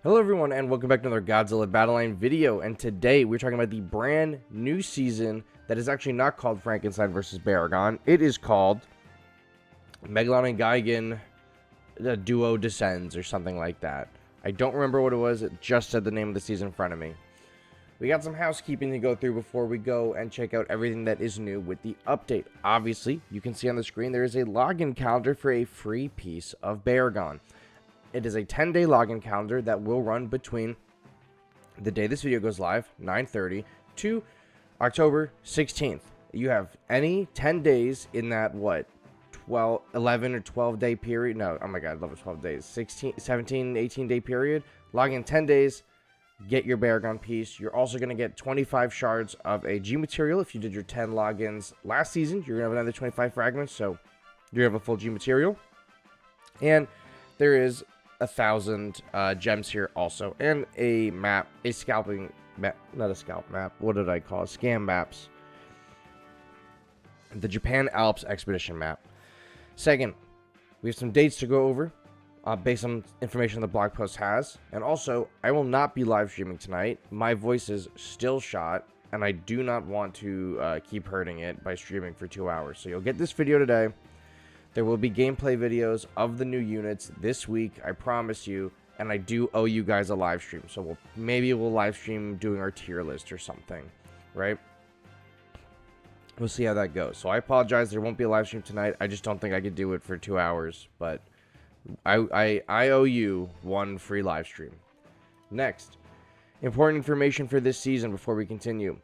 Hello everyone and welcome back to another Godzilla Battle Line video, and today we're talking about the brand new season that is actually not called Frankenstein vs. Baragon. It is called Megalon and Gigan, the Duo Descends or something like that. I don't remember what it was, it just said the name of the season in front of me. We got some housekeeping to go through before we go and check out everything that is new with the update. Obviously, you can see on the screen there is a login calendar for a free piece of Baragon. It is a 10-day login calendar that will run between the day this video goes live, 9:30, to October 16th. You have any 10 days in that, 11 or 12 day period? No, oh my god, 11 or 12 days. 17, 18 day period. Log in 10 days, get your Baragon piece. You're also going to get 25 shards of a G material. If you did your 10 logins last season, you're going to have another 25 fragments, so you have a full G material. And there is 1,000 gems here also, and a map, a scalping map, not a scalp map, what did I call it? Scam maps. The Japan Alps Expedition map. Second, we have some dates to go over based on information the blog post has, and also I will not be live streaming tonight. My voice is still shot, and I do not want to keep hurting it by streaming for 2 hours, so you'll get this video today. There will be gameplay videos of the new units this week, I promise you, and I do owe you guys a live stream, so maybe we'll live stream doing our tier list or something, right? We'll see how that goes. So I apologize, there won't be a live stream tonight. I just don't think I could do it for 2 hours, but I owe you one free live stream. Next, important information for this season before we continue.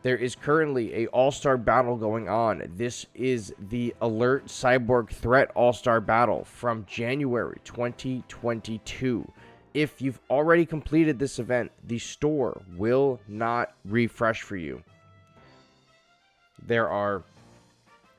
There is currently a all-star battle going on. This is the Alert Cyborg Threat All-Star Battle from January 2022. If you've already completed this event, the store will not refresh for you. There are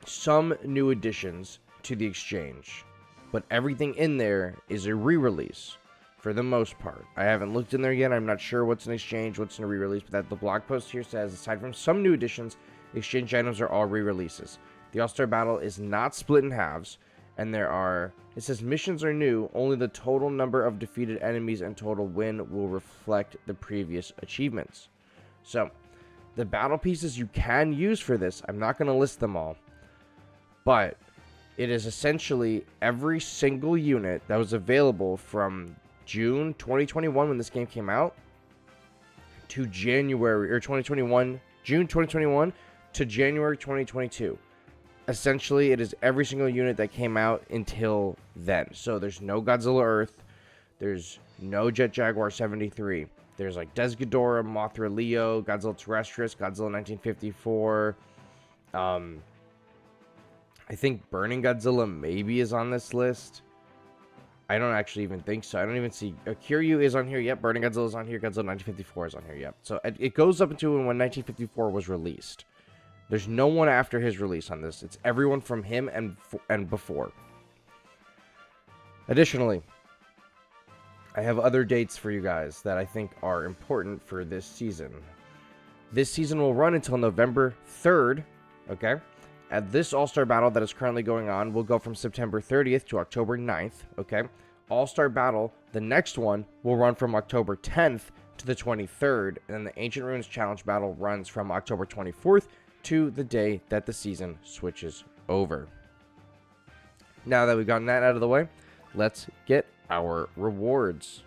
some new additions to the exchange, but everything in there is a re-release. For the most part. I haven't looked in there yet. I'm not sure what's an exchange, what's in a re-release, but that the blog post here says, aside from some new additions, exchange items are all re-releases. The All-Star Battle is not split in halves, and it says missions are new, only the total number of defeated enemies and total win will reflect the previous achievements. So, the battle pieces you can use for this, I'm not going to list them all, but it is essentially every single unit that was available from June 2021 when this game came out to January or 2021, June 2021 to January 2022. Essentially, it is every single unit that came out until then. So there's no Godzilla Earth, there's no Jet Jaguar 73. There's like Des Ghidorah, Mothra Leo, Godzilla Terrestris, Godzilla 1954. I think Burning Godzilla maybe is on this list. I don't actually even think so. I don't even see... Kiryu is on here. Yep. Burning Godzilla is on here. Godzilla 1954 is on here. Yep. So it goes up into when 1954 was released. There's no one after his release on this. It's everyone from him and before. Additionally, I have other dates for you guys that I think are important for this season. This season will run until November 3rd. Okay? At this All-Star Battle that is currently going on, will go from September 30th to October 9th, okay? All-Star Battle, the next one, will run from October 10th to the 23rd, and then the Ancient Ruins Challenge Battle runs from October 24th to the day that the season switches over. Now that we've gotten that out of the way, let's get our rewards.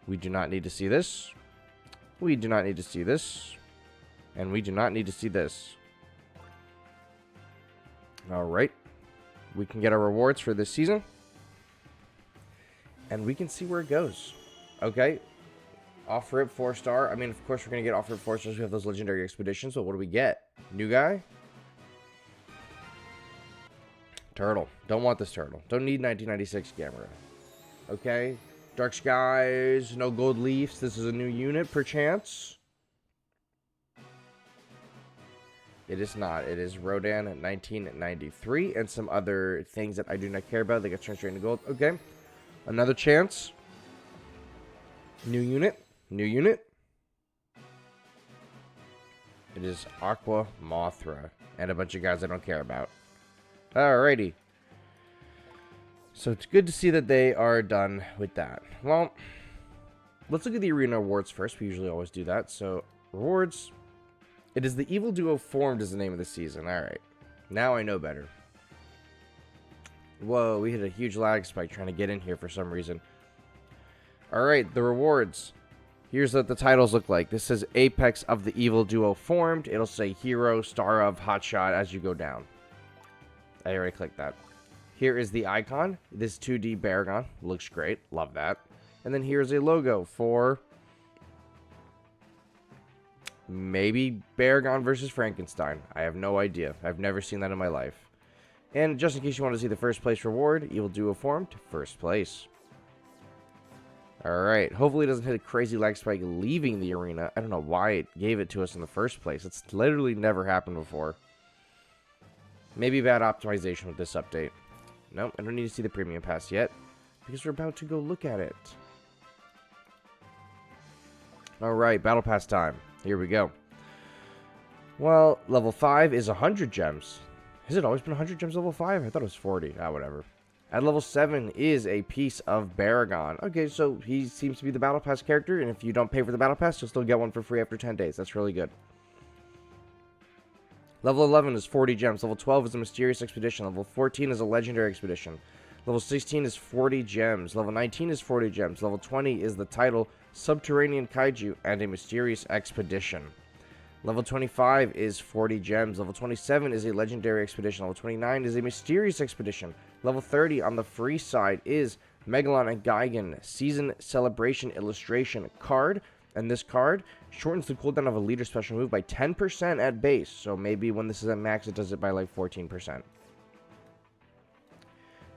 We do not need to see this. We do not need to see this. And we do not need to see this. Alright, we can get our rewards for this season, and we can see where it goes. Okay, off-rip 4-star. I mean, of course, we're going to get off-rip 4 stars. We have those legendary expeditions, but what do we get? New guy? Turtle. Don't want this turtle. Don't need 1996 Gamera. Okay, Dark Skies, no gold leaves. This is a new unit, perchance. It is not. It is Rodan at 1993 and some other things that I do not care about. They get turned straight into gold. Okay. Another chance. New unit. New unit. It is Aqua Mothra and a bunch of guys I don't care about. Alrighty. So it's good to see that they are done with that. Well, let's look at the arena rewards first. We usually always do that. So, rewards. It is the Evil Duo Formed is the name of the season. Alright. Now I know better. Whoa, we hit a huge lag spike trying to get in here for some reason. Alright, the rewards. Here's what the titles look like. This says Apex of the Evil Duo Formed. It'll say Hero, Star of, Hotshot as you go down. I already clicked that. Here is the icon. This 2D Baragon. Looks great. Love that. And then here's a logo for maybe Baragon versus Frankenstein. I have no idea. I've never seen that in my life. And just in case you want to see the first place reward, Evil Duo Formed, first place. Alright, hopefully it doesn't hit a crazy lag spike leaving the arena. I don't know why it gave it to us in the first place. It's literally never happened before. Maybe bad optimization with this update. Nope, I don't need to see the premium pass yet, because we're about to go look at it. Alright, battle pass time. Here we go. Well, level 5 is 100 gems. Has it always been 100 gems level 5? I thought it was 40. Ah, whatever. At level 7 is a piece of Baragon. Okay, so he seems to be the Battle Pass character, and if you don't pay for the Battle Pass, you'll still get one for free after 10 days. That's really good. Level 11 is 40 gems. Level 12 is a Mysterious Expedition. Level 14 is a Legendary Expedition. Level 16 is 40 gems. Level 19 is 40 gems. Level 20 is the title Subterranean Kaiju and a Mysterious Expedition. Level 25 is 40 gems. Level 27 is a Legendary Expedition. Level 29 is a Mysterious Expedition. Level 30 on the free side is Megalon and Gigan Season Celebration Illustration card. And this card shortens the cooldown of a leader special move by 10% at base. So maybe when this is at max, it does it by like 14%.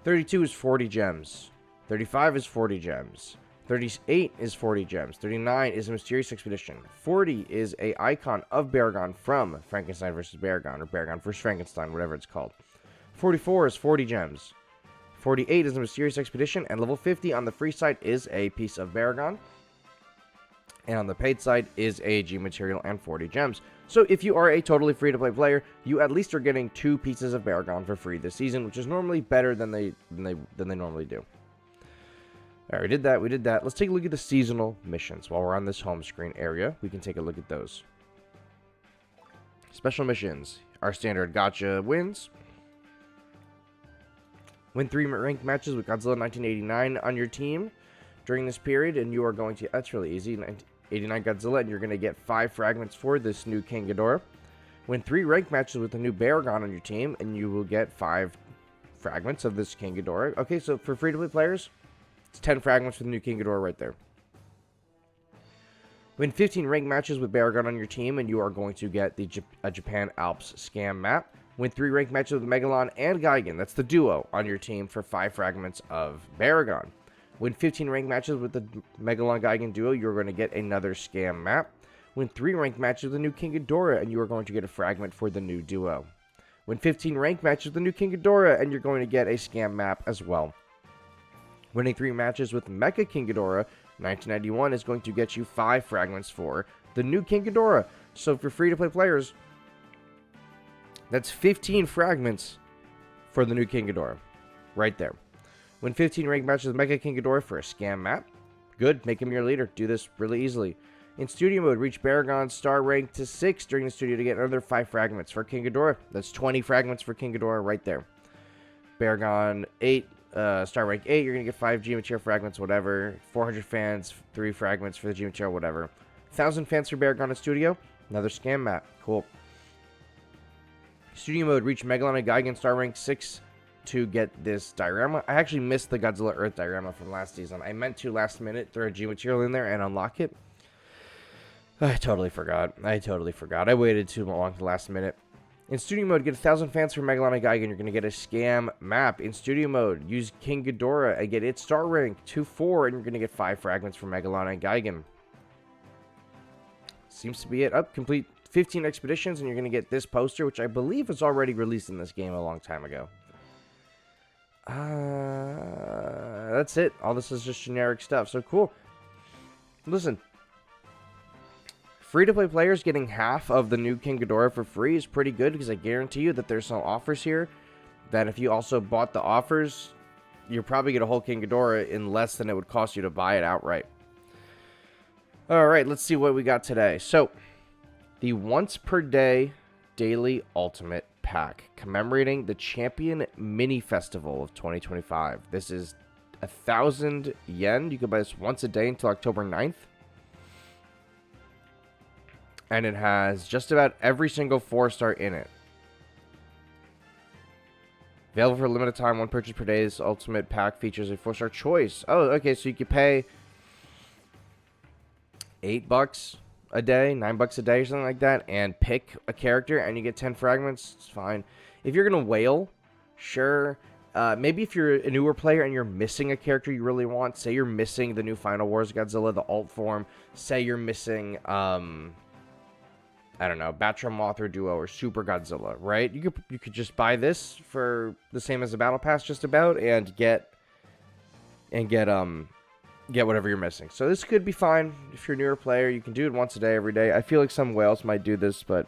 32 is 40 gems. 35 is 40 gems. 38 is 40 gems. 39 is a Mysterious Expedition. 40 is a icon of Baragon from Frankenstein vs. Baragon, or Baragon vs. Frankenstein, whatever it's called. 44 is 40 gems. 48 is a Mysterious Expedition, and level 50 on the free side is a piece of Baragon. And on the paid side is AG material and 40 gems. So if you are a totally free-to-play player, you at least are getting 2 pieces of Baragon for free this season, which is normally better than they normally do. Alright, we did that. Let's take a look at the seasonal missions. While we're on this home screen area, we can take a look at those. Special missions. Our standard gotcha wins. Win 3 ranked matches with Godzilla 1989 on your team during this period, and you are going to... That's really easy. 89 Godzilla, and you're going to get 5 fragments for this new King Ghidorah. Win 3 ranked matches with the new Baragon on your team, and you will get 5 fragments of this King Ghidorah. Okay, so for free-to-play players... It's 10 fragments for the new King Ghidorah right there. Win 15 ranked matches with Baragon on your team, and you are going to get the Japan Alps scam map. Win 3 ranked matches with Megalon and Gigan, that's the duo, on your team for 5 fragments of Baragon. Win 15 ranked matches with the Megalon Gigan duo, you're going to get another scam map. Win 3 ranked matches with the new King Ghidorah, and you are going to get a fragment for the new duo. Win 15 ranked matches with the new King Ghidorah, and you're going to get a scam map as well. Winning 3 matches with Mecha King Ghidorah 1991 is going to get you 5 fragments for the new King Ghidorah. So for free-to-play players, that's 15 fragments for the new King Ghidorah. Right there. Win 15 ranked matches with Mecha King Ghidorah for a scam map. Good, make him your leader. Do this really easily. In studio mode, reach Baragon's star rank to 6 during the studio to get another 5 fragments for King Ghidorah. That's 20 fragments for King Ghidorah right there. Baragon 8. Star rank 8, you're going to get 5 G material fragments, whatever. 400 fans, 3 fragments for the G material, whatever. 1,000 fans for Baragon in Studio, another scam map. Cool. Studio mode, reach Megalon and Gigan star rank 6 to get this diorama. I actually missed the Godzilla Earth diorama from last season. I meant to last minute throw a G material in there and unlock it. I totally forgot. I waited too long to the last minute. In studio mode, get 1,000 fans for Megalon and Gigan. You're going to get a scam map. In studio mode, use King Ghidorah and get its star rank to 4, and you're going to get 5 fragments for Megalon and Gigan. Seems to be it. Complete 15 expeditions, and you're going to get this poster, which I believe was already released in this game a long time ago. That's it. All this is just generic stuff. So cool. Listen. Free-to-play players getting half of the new King Ghidorah for free is pretty good, because I guarantee you that there's some offers here that if you also bought the offers, you'll probably get a whole King Ghidorah in less than it would cost you to buy it outright. All right, let's see what we got today. So, the once per day daily ultimate pack commemorating the Champion Mini Festival of 2025. This is 1,000 yen. You can buy this once a day until October 9th. And it has just about every single 4-star in it. Available for a limited time, one purchase per day. This ultimate pack features a 4-star choice. Oh, okay, so you could pay $8 a day, $9 a day, or something like that, and pick a character, and you get 10 fragments. It's fine. If you're gonna whale, sure. Maybe if you're a newer player and you're missing a character you really want, say you're missing the new Final Wars Godzilla, the alt form. Say you're missing, I don't know, Batra Mothra Duo or Super Godzilla, right? You could just buy this for the same as the Battle Pass, just about, and get whatever you're missing. So this could be fine if you're a newer player. You can do it once a day, every day. I feel like some whales might do this, but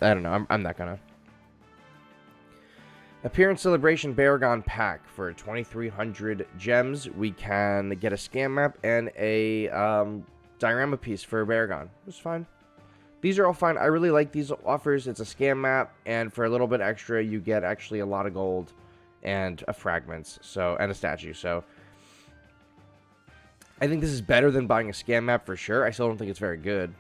I don't know. I'm not gonna. Appearance Celebration Baragon pack for 2,300 gems. We can get a scan map and a diorama piece for Baragon. It's fine. These are all fine. I really like these offers. It's a scan map, and for a little bit extra, you get actually a lot of gold and a fragments, and a statue. So I think this is better than buying a scan map for sure. I still don't think it's very good.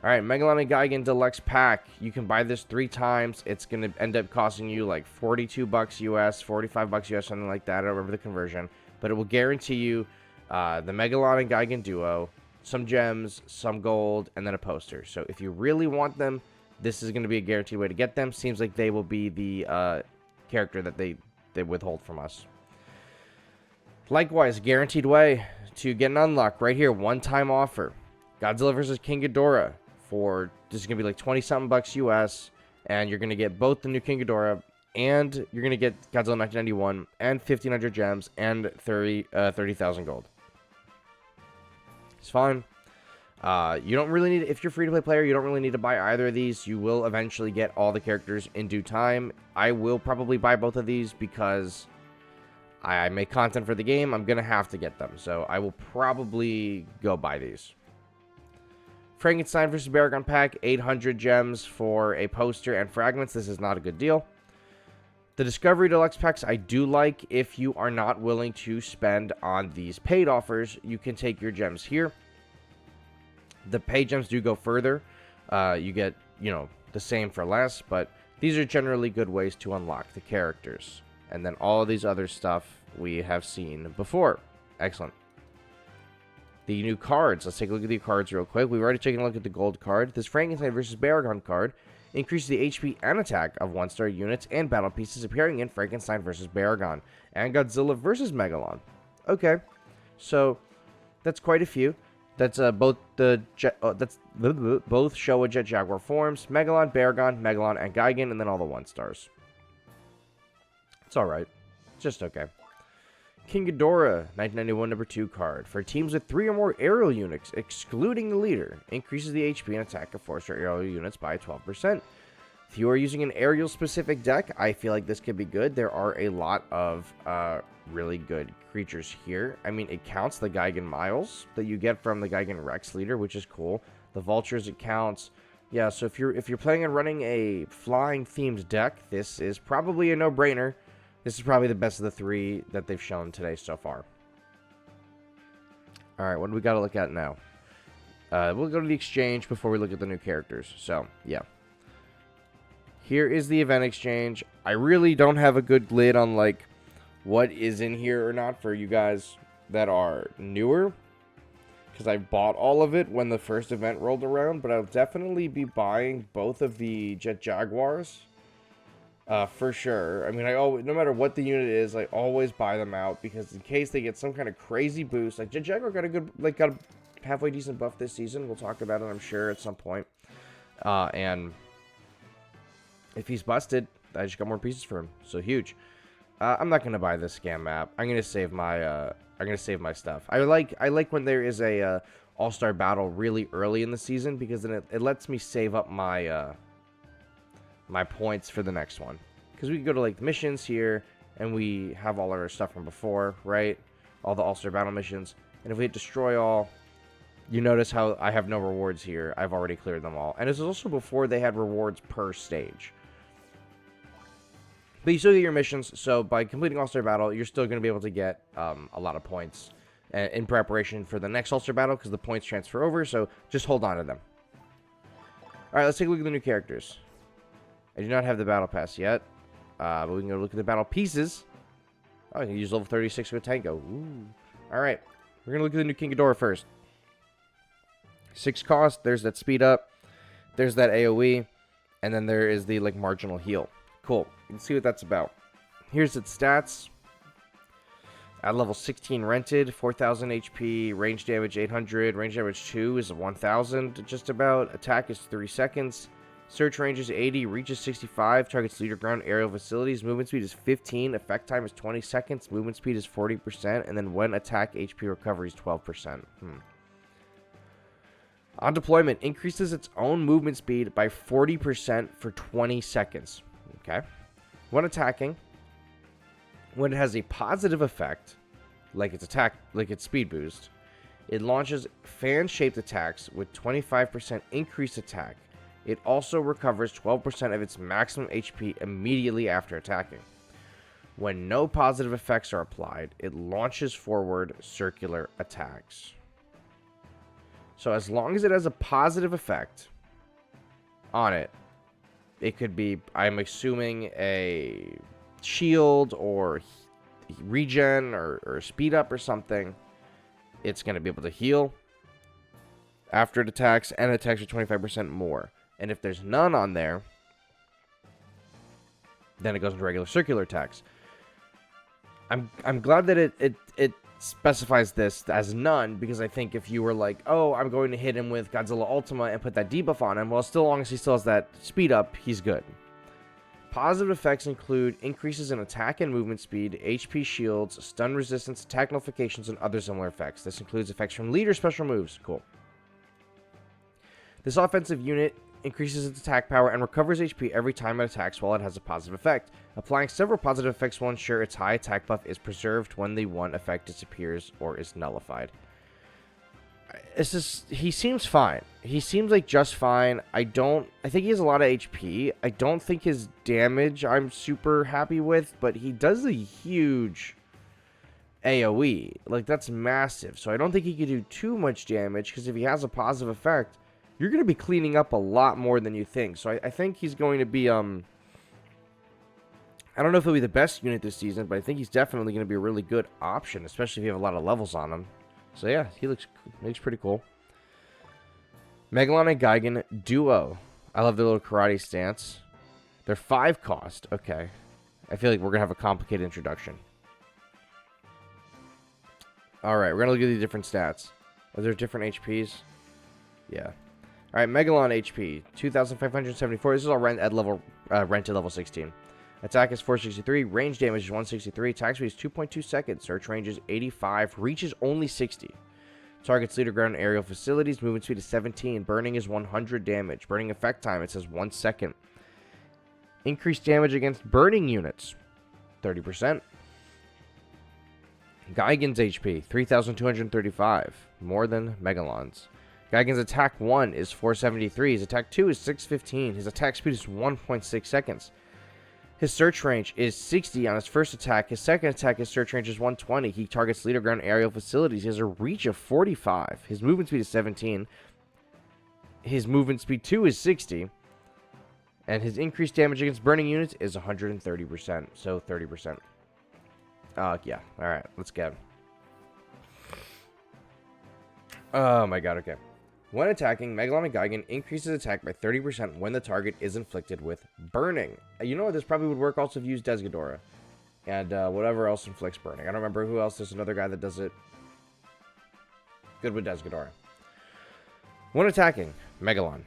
All right, Megalon and Gigan Deluxe Pack. You can buy this 3 times. It's going to end up costing you like $42 US, $45 US, something like that. I don't remember the conversion. But it will guarantee you the Megalon and Gigan Duo, some gems, some gold, and then a poster. So if you really want them, this is going to be a guaranteed way to get them. Seems like they will be the character that they withhold from us. Likewise, guaranteed way to get an unlock right here. One-time offer. Godzilla vs. King Ghidorah. This is going to be like 20-something bucks US, and you're going to get both the new King Ghidorah, and you're going to get Godzilla 1991, and 1,500 gems, and 30,000 gold. It's fine. You don't really need, if you're a free-to-play player, you don't really need to buy either of these. You will eventually get all the characters in due time. I will probably buy both of these because I make content for the game. I'm going to have to get them, so I will probably go buy these. Frankenstein vs. Baragon pack, 800 gems for a poster and fragments. This is not a good deal. The Discovery Deluxe packs I do like. If you are not willing to spend on these paid offers, you can take your gems here. The paid gems do go further. You get, the same for less, but these are generally good ways to unlock the characters. And then all of these other stuff we have seen before. Excellent. The new cards. Let's take a look at the cards real quick. We've already taken a look at the gold card. This Frankenstein vs. Baragon card increases the HP and attack of 1-star units and battle pieces appearing in Frankenstein vs. Baragon and Godzilla vs. Megalon. Okay, so that's quite a few. That's both Showa Jet Jaguar forms: Megalon, Baragon, Megalon, and Gigan, and then all the 1-stars. It's all right. It's just okay. King Ghidorah, 1991 number 2 card. For teams with 3 or more aerial units, excluding the leader, increases the HP and attack of 4-star aerial units by 12%. If you are using an aerial-specific deck, I feel like this could be good. There are a lot of really good creatures here. I mean, it counts the Gigan Miles that you get from the Gigan Rex leader, which is cool. The Vultures, it counts. Yeah, so if you're planning on running a flying-themed deck, this is probably a no-brainer. This is probably the best of the 3 that they've shown today so far. Alright, what do we got to look at now? We'll go to the exchange before we look at the new characters. So, yeah. Here is the event exchange. I really don't have a good lid on, what is in here or not for you guys that are newer. Because I bought all of it when the first event rolled around. But I'll definitely be buying both of the Jet Jaguars. For sure. I mean, no matter what the unit is, I always buy them out because in case they get some kind of crazy boost. Like Jet Jaguar got a halfway decent buff this season. We'll talk about it, I'm sure, at some point. And if he's busted, I just got more pieces for him. So huge. I'm not gonna buy this scam map. I'm gonna save my stuff. I like when there is a all-star battle really early in the season because then it lets me save up my my points for the next one. Because we can go to the missions here and we have all our stuff from before, right? All the all-star battle missions. And if we hit destroy all, You notice how I have no rewards here. I've already cleared them all. And this is also before they had rewards per stage. But you still get your missions, so by completing All-Star Battle, you're still going to be able to get a lot of points in preparation for the next All-Star Battle, because the points transfer over, so just hold on to them. Alright, let's take a look at the new characters. I do not have the Battle Pass yet, but we can go look at the Battle Pieces. Oh, I can use level 36 with Tango. Ooh. Alright, we're going to look at the new King Ghidorah first. 6 cost, there's that speed up, there's that AoE, and then there is the like marginal heal. Cool, let's see what that's about. Here's its stats. At level 16 rented, 4000 HP, range damage 800, range damage 2 is 1000 just about, attack is 3 seconds, search range is 80, reach is 65, targets leader ground aerial facilities, movement speed is 15, effect time is 20 seconds, movement speed is 40%, and then when attack HP recovery is 12%. On deployment, increases its own movement speed by 40% for 20 seconds. Okay. When attacking, when it has a positive effect, like its speed boost, it launches fan-shaped attacks with 25% increased attack. It also recovers 12% of its maximum HP immediately after attacking. When no positive effects are applied, it launches forward circular attacks. So as long as it has a positive effect on it, it could be, I'm assuming, a shield or regen or speed up or something. It's going to be able to heal after it attacks, and it attacks for 25% more. And if there's none on there, then it goes into regular circular attacks. I'm glad that it specifies this as none, because I think if you were like, oh, I'm going to hit him with Godzilla Ultima and put that debuff on him, well, as long as he still has that speed up, he's good. Positive effects include increases in attack and movement speed, HP shields, stun resistance, attack nullifications, and other similar effects. This includes effects from leader special moves. Cool. This offensive unit increases its attack power and recovers HP every time it attacks while it has a positive effect. Applying several positive effects will ensure its high attack buff is preserved when the one effect disappears or is nullified. He seems fine. He seems like just fine. I think he has a lot of HP. I don't think his damage I'm super happy with, but he does a huge AoE. Like, that's massive. So I don't think he can do too much damage, because if he has a positive effect, you're going to be cleaning up a lot more than you think. So I think he's going to be, I don't know if he'll be the best unit this season, but I think he's definitely going to be a really good option, especially if you have a lot of levels on him. So yeah, he looks pretty cool. Megalon and Gigan duo. I love their little karate stance. They're 5 cost. Okay. I feel like we're going to have a complicated introduction. Alright, we're going to look at the different stats. Are there different HPs? Yeah. Alright, Megalon HP, 2,574. This is all rented level 16. Attack is 463. Range damage is 163. Attack speed is 2.2 seconds. Search range is 85. Reach is only 60. Targets leader ground aerial facilities. Movement speed is 17. Burning is 100 damage. Burning effect time, it says 1 second. Increased damage against burning units, 30%. Gigan's HP, 3,235. More than Megalon's. Gigan's attack 1 is 473. His attack 2 is 615. His attack speed is 1.6 seconds. His search range is 60 on his first attack. His second attack, his search range is 120. He targets leader ground aerial facilities. He has a reach of 45. His movement speed is 17. His movement speed 2 is 60. And his increased damage against burning units is 130%. So 30%. Yeah. Alright, let's get him. Oh my god, okay. When attacking, Megalon and Gigan increases attack by 30% when the target is inflicted with burning. You know what? This probably would work also if you use Ghidorah. And whatever else inflicts burning. I don't remember who else. There's another guy that does it. Good with Ghidorah. When attacking, Megalon.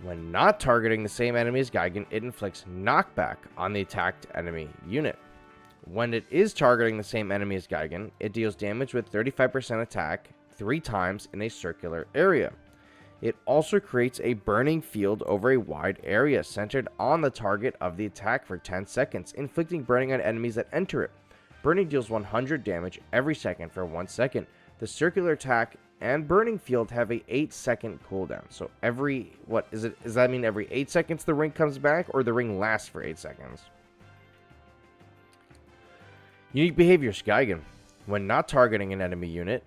When not targeting the same enemy as Gigan, it inflicts knockback on the attacked enemy unit. When it is targeting the same enemy as Gigan, it deals damage with 35% attack 3 times in a circular area. It also creates a burning field over a wide area centered on the target of the attack for 10 seconds, inflicting burning on enemies that enter it. Burning deals 100 damage every second for 1 second. The circular attack and burning field have a 8-second cooldown. So every, what is it? Does that mean every 8 seconds the ring comes back, or the ring lasts for 8 seconds? Unique behaviors, Gigan. When not targeting an enemy unit,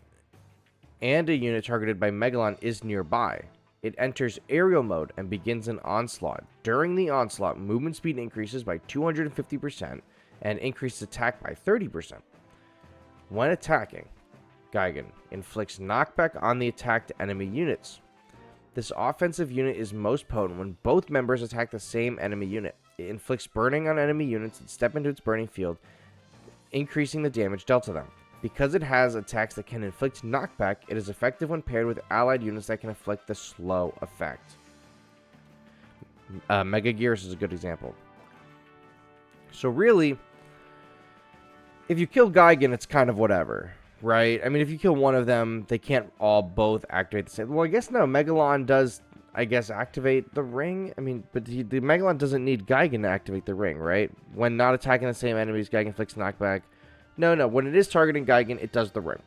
and a unit targeted by Megalon is nearby, it enters aerial mode and begins an onslaught. During the onslaught, movement speed increases by 250% and increases attack by 30%. When attacking, Gigan inflicts knockback on the attacked enemy units. This offensive unit is most potent when both members attack the same enemy unit. It inflicts burning on enemy units that step into its burning field, increasing the damage dealt to them. Because it has attacks that can inflict knockback, it is effective when paired with allied units that can inflict the slow effect. Mega Gears is a good example. So really, if you kill Gigan, it's kind of whatever, right? I mean, if you kill one of them, they can't all both activate the same. Well, I guess no. Megalon does, I guess, activate the ring. I mean, but the Megalon doesn't need Gigan to activate the ring, right? When not attacking the same enemies, Gigan inflicts knockback. No. When it is targeting Gigan, it does the ring.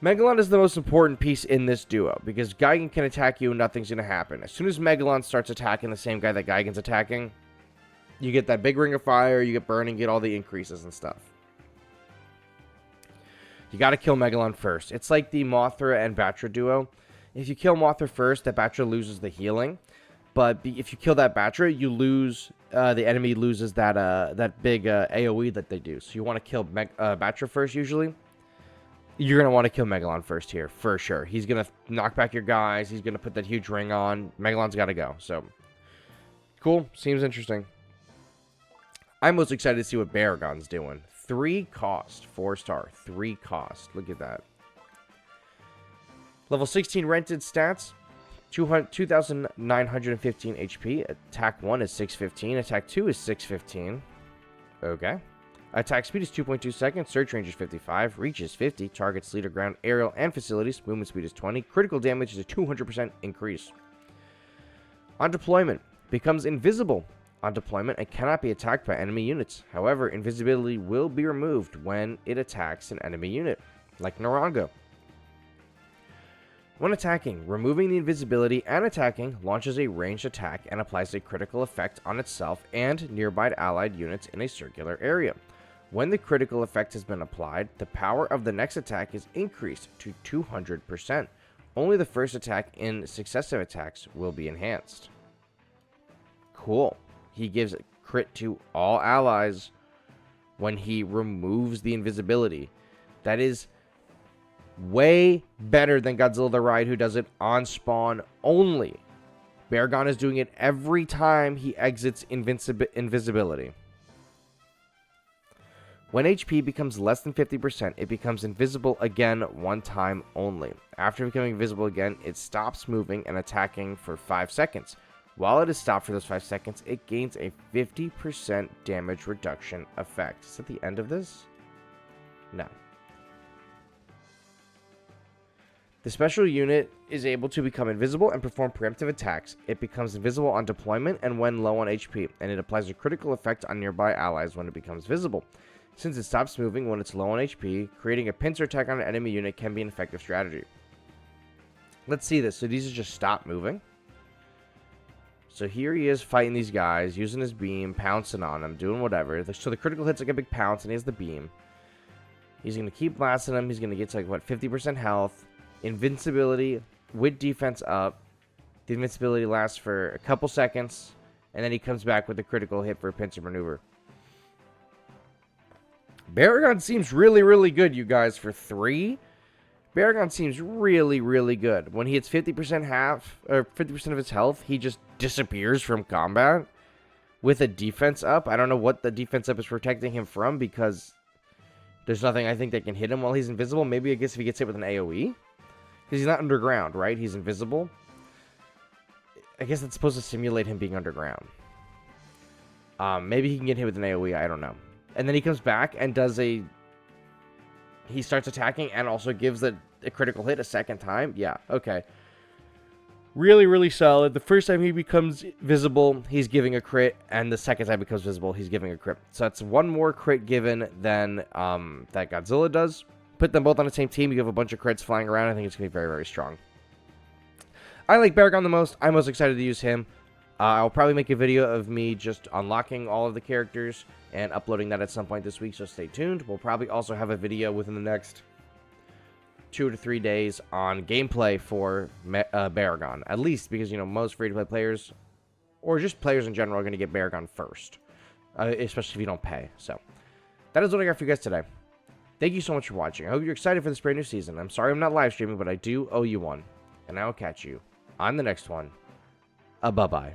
Megalon is the most important piece in this duo, because Gigan can attack you and nothing's going to happen. As soon as Megalon starts attacking the same guy that Gigan's attacking, you get that big ring of fire, you get burning, you get all the increases and stuff. You got to kill Megalon first. It's like the Mothra and Batra duo. If you kill Mothra first, that Batra loses the healing. But if you kill that Batra, you lose, the enemy loses that big AoE that they do. So you want to kill Batra first usually. You're going to want to kill Megalon first here, for sure. He's going to knock back your guys. He's going to put that huge ring on. Megalon's got to go. So, cool. Seems interesting. I'm most excited to see what Baragon's doing. 3 cost, 4-star, 3 cost. Look at that. Level 16 rented stats, 2,915 HP. Attack 1 is 615. Attack 2 is 615. Okay. Attack speed is 2.2 seconds. Search range is 55. Reach is 50. Targets leader, ground, aerial, and facilities. Movement speed is 20. Critical damage is a 200% increase. On deployment, becomes invisible on deployment and cannot be attacked by enemy units. However, invisibility will be removed when it attacks an enemy unit, like Narango. When attacking, removing the invisibility and attacking launches a ranged attack and applies a critical effect on itself and nearby allied units in a circular area. When the critical effect has been applied, the power of the next attack is increased to 200%. Only the first attack in successive attacks will be enhanced. Cool. He gives crit to all allies when he removes the invisibility. That is way better than Godzilla the Ride, who does it on spawn only. Baragon is doing it every time he exits invisibility. When HP becomes less than 50%, it becomes invisible again one time only. After becoming invisible again, it stops moving and attacking for 5 seconds. While it is stopped for those 5 seconds, it gains a 50% damage reduction effect. Is that the end of this? No. The special unit is able to become invisible and perform preemptive attacks. It becomes invisible on deployment and when low on HP, and it applies a critical effect on nearby allies when it becomes visible. Since it stops moving when it's low on HP, creating a pincer attack on an enemy unit can be an effective strategy. Let's see this. So these are just stop moving. So here he is fighting these guys, using his beam, pouncing on them, doing whatever. So the critical hit's like a big pounce, and he has the beam. He's going to keep blasting him. He's going to get to like, what, 50% health. Invincibility with defense up. The invincibility lasts for a couple seconds, and then he comes back with a critical hit for a pincer maneuver. Baragon seems really, really good, you guys, for 3. Baragon seems really, really good. When he hits 50% of his health, he just disappears from combat with a defense up. I don't know what the defense up is protecting him from, because there's nothing I think that can hit him while he's invisible. Maybe I guess if he gets hit with an AoE, because he's not underground, right? He's invisible. I guess that's supposed to simulate him being underground. Maybe he can get hit with an AoE. I don't know. And then he comes back and does he starts attacking and also gives a critical hit a second time. Yeah, okay. Really, really solid. The first time he becomes visible, he's giving a crit. And the second time he becomes visible, he's giving a crit. So that's one more crit given than that Godzilla does. Put them both on the same team, you have a bunch of crits flying around. I think it's going to be very, very strong. I like Baragon the most. I'm most excited to use him. I'll probably make a video of me just unlocking all of the characters and uploading that at some point this week, so stay tuned. We'll probably also have a video within the next 2 to 3 days on gameplay for Baragon. At least because, you know, most free-to-play players, or just players in general, are going to get Baragon first. Especially if you don't pay. So, that is what I got for you guys today. Thank you so much for watching. I hope you're excited for this brand new season. I'm sorry I'm not live streaming, but I do owe you one. And I will catch you on the next one. Bye-bye.